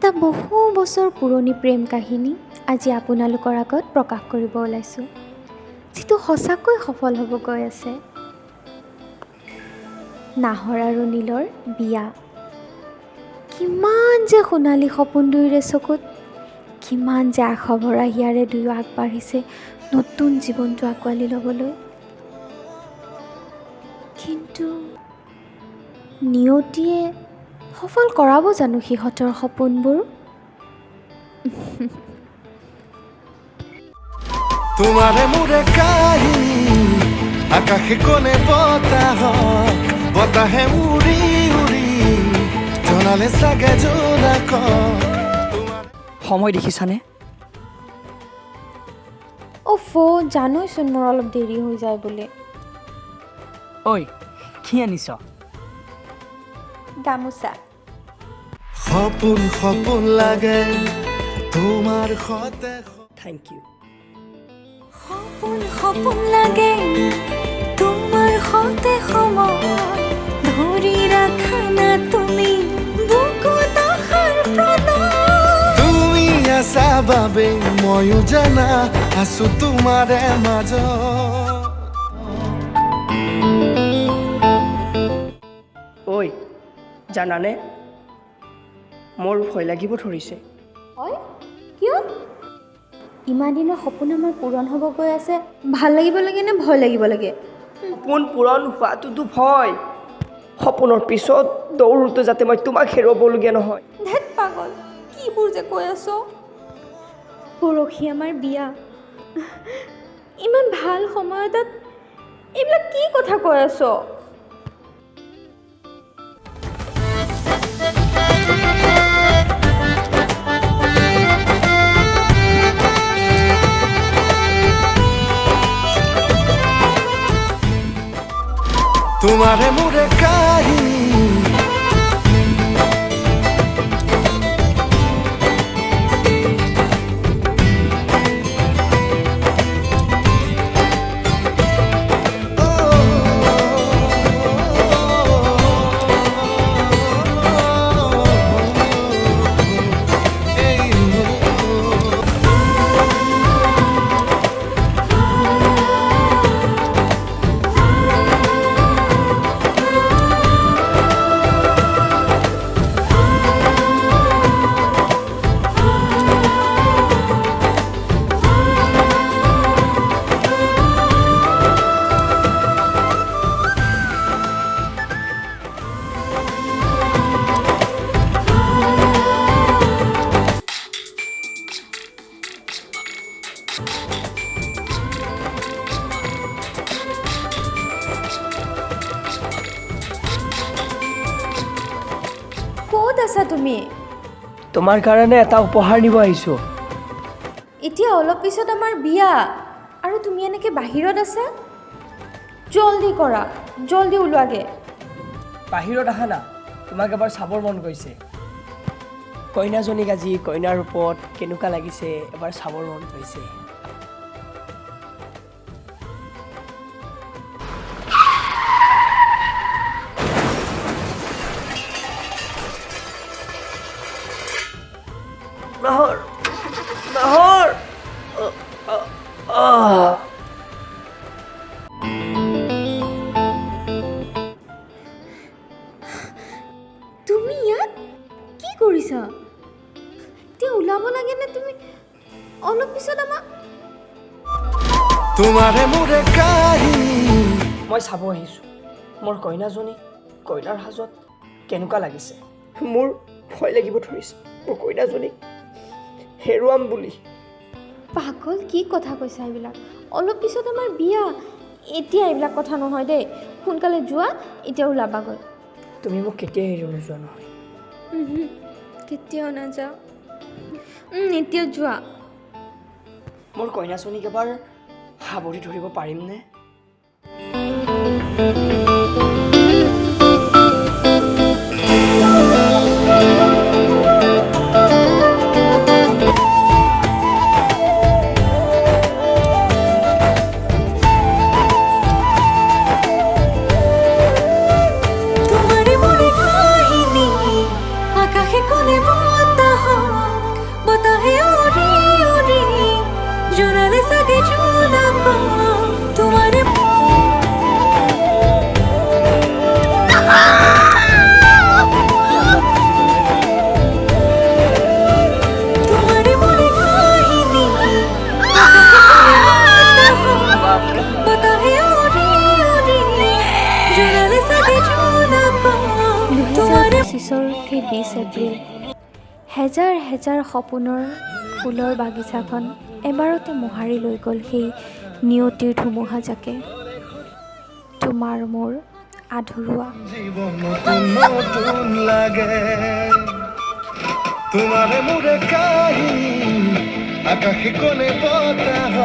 এটা বহু বছৰ পুৰণি প্ৰেম কাহিনী আজি আপোনালোকৰ আগত প্ৰকাশ কৰিব ওলাইছোঁ, যিটো সঁচাকৈ সফল হ'ব গৈ আছে। নাহৰ আৰু নীলৰ বিয়া। কিমান যে সোণালী সপোন দুয়োৰে চকুত, কিমান যে আশা ভৰা হিয়াৰে দুয়ো আগবাঢ়িছে নতুন জীৱনটো আঁকোৱালি ল'বলৈ। কিন্তু নিয়তিয়ে সফল কৰাব জানো সিহঁতৰ সপোনবোৰ? তোমাৰে মুৰে কাহিনী আকাশে কোণে বতাহে উৰি উৰি জনালে চাগে জোনাক। সময় দেখিছানে? জানোচোন মোৰ অলপ দেৰি হৈ যায় বুলি। ঐ, কি আনিছ? গামোচা। সপোন সপোন লাগে তোমাৰ সতে। Thank you. সপোন সপোন লাগে তোমাৰ সতে সময় ধৰি ৰাখা না তুমি বুকুত আশাৰ প্ৰণয়। তুমি আছা বাবে ময়ো জানা আছো তোমাৰে মাজত। ঐ, জানানে মোৰ ভয় লাগিব ধৰিছে। হয়, কিয়? ইমান দিনৰ সপোন আমাৰ পূৰণ হ'ব গৈ আছে, ভাল লাগিব লাগে নে ভয় লাগিব লাগে? সপোন পূৰণ হোৱাটোতো ভয়, সপোনৰ পিছত দৌৰোতে যাতে মই তোমাক হেৰুৱাবলগীয়া নহয়। ধেৎ পাগল, কিবোৰ যে কৈ আছ? পৰহি আমাৰ বিয়া, ইমান ভাল সময় এটাত এইবিলাক কি কথা কৈ আছ? তোমাৰে মুৰে কাহিনী ক'ত আছা তুমি? তোমাৰ কাৰণে এটা উপহাৰ নিব আহিছোঁ। এতিয়া অলপ পিছত আমাৰ বিয়া আৰু তুমি এনেকৈ বাহিৰত আছা? জলদি কৰা, জলদি ওলোৱাগে। বাহিৰত আহা না, তোমাক এবাৰ চাবৰ মন গৈছে। কইনাজনীক আজি কইনাৰ ৰূপত কেনেকুৱা লাগিছে এবাৰ চাবৰ মন গৈছে। নাহৰ, নাহৰ, তুমি ইয়াত কি কৰিছা? এতিয়া ওলাব লাগে নে তুমি? অলপ পিছত আমাৰ তোমাৰে মুৰে কাহিনী। মই চাব আহিছোঁ মোৰ কইনাজনী কইনাৰ সাজত কেনেকুৱা লাগিছে। মোৰ ভয় লাগিব ধৰিছে, মোৰ কইনাজনীক হেৰুৱাম বুলি। পাগল, কি কথা কৈছা এইবিলাক? অলপ পিছত আমাৰ বিয়া, এতিয়া এইবিলাক কথা নহয় দেই। সোনকালে যোৱা, এতিয়া ওলাবাগৈ। তুমি মোক কেতিয়া এৰি নোযোৱা নহয়? কেতিয়াও নাযাওঁ। এতিয়া যোৱা। মোৰ কইনাজনীক এবাৰ সাৱৰি ধৰিব পাৰিমনে? তোমাৰে মুৰে কাহিনী আকাশে কোণে বতাহ 2025 সেই 20 এপ্ৰিল হেজাৰ হেজাৰ সপোনৰ ফুলৰ বাগিচাখন এবাৰতে মোহাৰি লৈ গ'ল সেই নিয়তিৰ ধুমুহাজাকে। তোমাৰ মোৰ আধৰুৱা জীবন নতুন নতুন লাগে তোমাৰে মুৰে কাহিনী আকাশে কোণে বতাহ